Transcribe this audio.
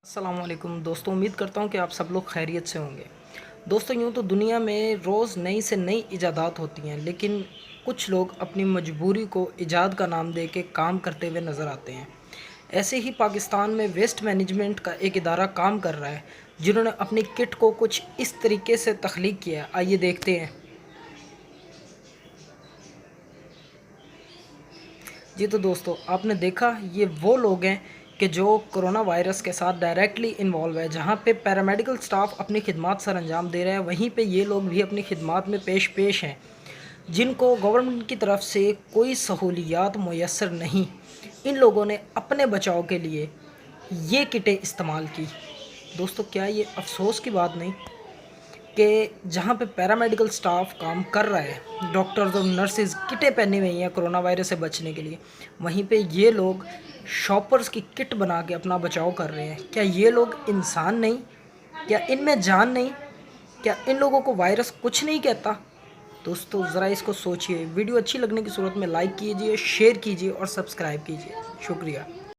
السلام علیکم دوستوں، امید کرتا ہوں کہ آپ سب لوگ خیریت سے ہوں گے۔ دوستوں، یوں تو دنیا میں روز نئی سے نئی ایجادات ہوتی ہیں، لیکن کچھ لوگ اپنی مجبوری کو ایجاد کا نام دے کے کام کرتے ہوئے نظر آتے ہیں۔ ایسے ہی پاکستان میں ویسٹ مینجمنٹ کا ایک ادارہ کام کر رہا ہے، جنہوں نے اپنی کٹ کو کچھ اس طریقے سے تخلیق کیا ہے۔ آئیے دیکھتے ہیں۔ جی تو دوستو، آپ نے دیکھا یہ وہ لوگ ہیں کہ جو کرونا وائرس کے ساتھ ڈائریکٹلی انوالو ہے۔ جہاں پہ پیرامیڈیکل سٹاف اپنی خدمات سر انجام دے رہے ہیں، وہیں پہ یہ لوگ بھی اپنی خدمات میں پیش ہیں، جن کو گورنمنٹ کی طرف سے کوئی سہولیات میسر نہیں۔ ان لوگوں نے اپنے بچاؤ کے لیے یہ کٹیں استعمال کی۔ دوستو، کیا یہ افسوس کی بات نہیں کہ جہاں پہ پیرامیڈیکل سٹاف کام کر رہا ہے، ڈاکٹرز اور نرسز کٹیں پہنی ہوئی ہیں کرونا وائرس سے بچنے کے لیے، وہیں پہ یہ لوگ شاپرز کی کٹ بنا کے اپنا بچاؤ کر رہے ہیں؟ کیا یہ لوگ انسان نہیں؟ کیا ان میں جان نہیں؟ کیا ان لوگوں کو وائرس کچھ نہیں کہتا؟ دوستو ذرا اس کو سوچئے۔ ویڈیو اچھی لگنے کی صورت میں لائک کیجئے، شیئر کیجئے اور سبسکرائب کیجئے۔ شکریہ۔